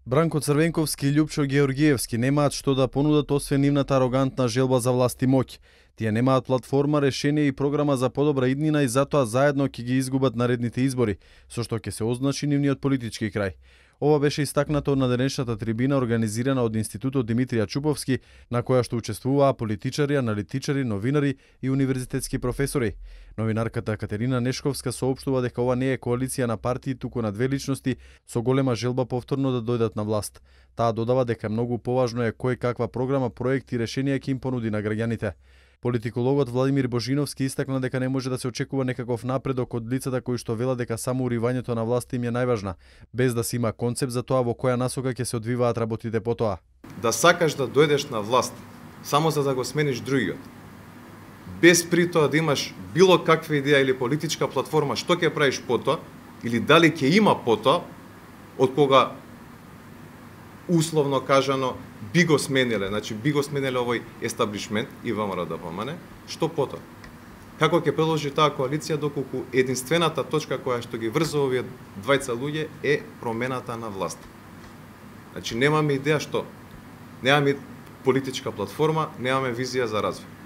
Бранко Црвенковски и Љупчо Георгиевски немаат што да понудат освен нивната арогантна желба за власт и моќ. Тие немаат платформа, решение и програма за подобра иднина и затоа заедно ќе ги изгубат наредните избори, со што ќе се означи нивниот политички крај. Ова беше истакнато на денешната трибина организирана од Институтот Димитрија Чуповски, на која што учествуваа политичари, аналитичари, новинари и универзитетски професори. Новинарката Катерина Нешковска соопштува дека ова не е коалиција на партии, туку на две личности со голема желба повторно да дојдат на власт. Таа додава дека многу поважно е кој каква програма, проекти и решенија ќе им понуди на граѓаните. Политикологот Владимир Божиновски истакна дека не може да се очекува некаков напредок од лицата кои што велат дека само уривањето на власт им е најважна, без да се има концепт за тоа во која насока ќе се одвиваат работите потоа. Да сакаш да дојдеш на власт само за да го смениш другиот, без при тоа да имаш било каква идеја или политичка платформа што ќе правиш потоа, или дали ќе има потоа, од кога условно кажано би го смениле, би го смениле овој естаблишмент и ВМРО да помане, што потоа? Како ќе продолжи таа коалиција доколку единствената точка која што ги врзува овие двајца луѓе е промената на власт? Немаме идеја што, немаме политичка платформа, немаме визија за развој.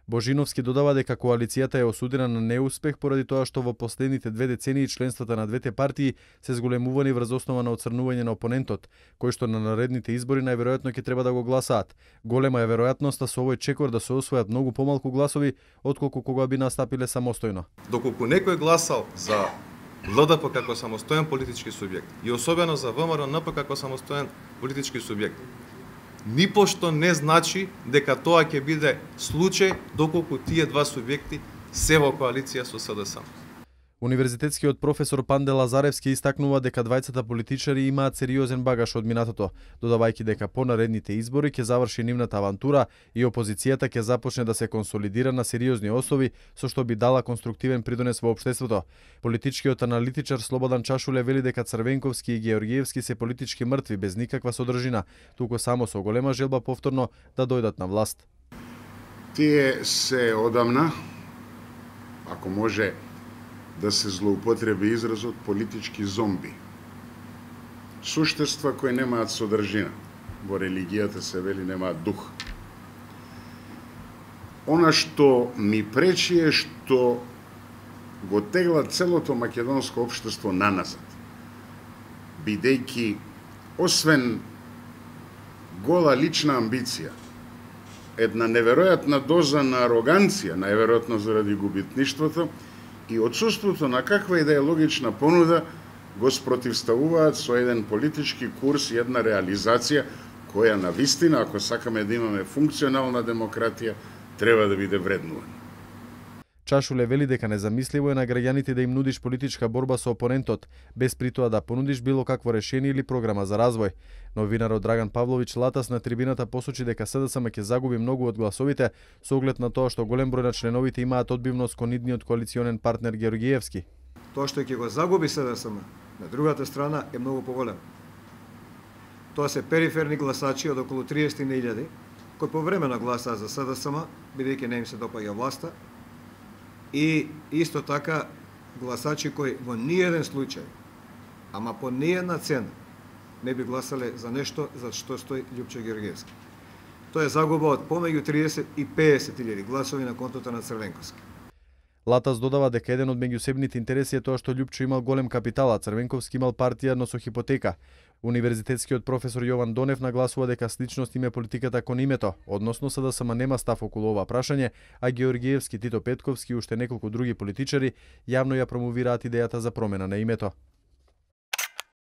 Божиновски додава дека коалицијата е осудена на неуспех поради тоа што во последните 2 децении членствата на двете партии се зголемувани врз основа на оцрнување на опонентот, кој што на наредните избори најверојатно ќе треба да го гласаат. Голема е веројатноста со овој чекор да се освојат многу помалку гласови отколку кога би настапиле самостојно. Доколку некој гласал за ЛДП како самостоен политички субјект и особено за ВМРО-НП како самостоен политички субјект, нипошто не значи дека тоа ќе биде случај доколку тие два субјекти се во коалиција со СДСМ. Универзитетскиот професор Панде Лазаревски истакнува дека двајцата политичари имаат сериозен багаж од минатото, додавајќи дека по наредните избори ќе заврши нивната авантура и опозицијата ќе започне да се консолидира на сериозни основи, со што би дала конструктивен придонес во општеството. Политичкиот аналитичар Слободан Чашуле вели дека Црвенковски и Георгиевски се политички мртви без никаква содржина, туку само со голема желба повторно да дојдат на власт. Тие се одамна, ако може да се злоупотреби изразот, политички зомби. Суштества кои немаат содржина. Во религијата се вели немаат дух. Она што ми пречи е што го тегла целото македонско општество наназад. Бидејќи, освен гола лична амбиција, една неверојатна доза на ароганција, најверојатно заради губитништвото, и отсуството на каква идеологична понуда го спротивставуваат со еден политички курс и една реализација која навистина, ако сакаме да имаме функционална демократија, треба да биде вреднувана. Чашуле вели дека незамисливо е на граѓаните да им нудиш политичка борба со опонентот, без при тоа да понудиш било какво решение или програма за развој. Новинарот Драган Павлович Латас на трибината посочи дека СДСМ ќе загуби многу од гласовите со оглед на тоа што голем број на членовите имаат одбивност кон идниот коалиционен партнер Георгиевски. Тоа што ќе го загуби СДСМ на другата страна е многу поголемо. Тоа се периферни гласачи од околу 30.000 кои повремено гласаа за СДСМ бидејќи не им се допаѓа власта, и исто така гласачи кои во ниеден случај, ама по ниедна цена, не би гласале за нешто за што стои Љупчо Георгиевски. Тоа е загуба од помеѓу 30 и 50.000 гласови на контото на Црвенковски. Латас додава дека еден од меѓусебните интереси е тоа што Љупчо имал голем капитал, а Црвенковски имал партија, но со хипотека. Универзитетскиот професор Јован Донев нагласува дека сличност има политиката кон името, односно СДСМ нема став околу ова прашање, а Георгиевски, Тито Петковски и уште неколку други политичари јавно ја промовираат идејата за промена на името.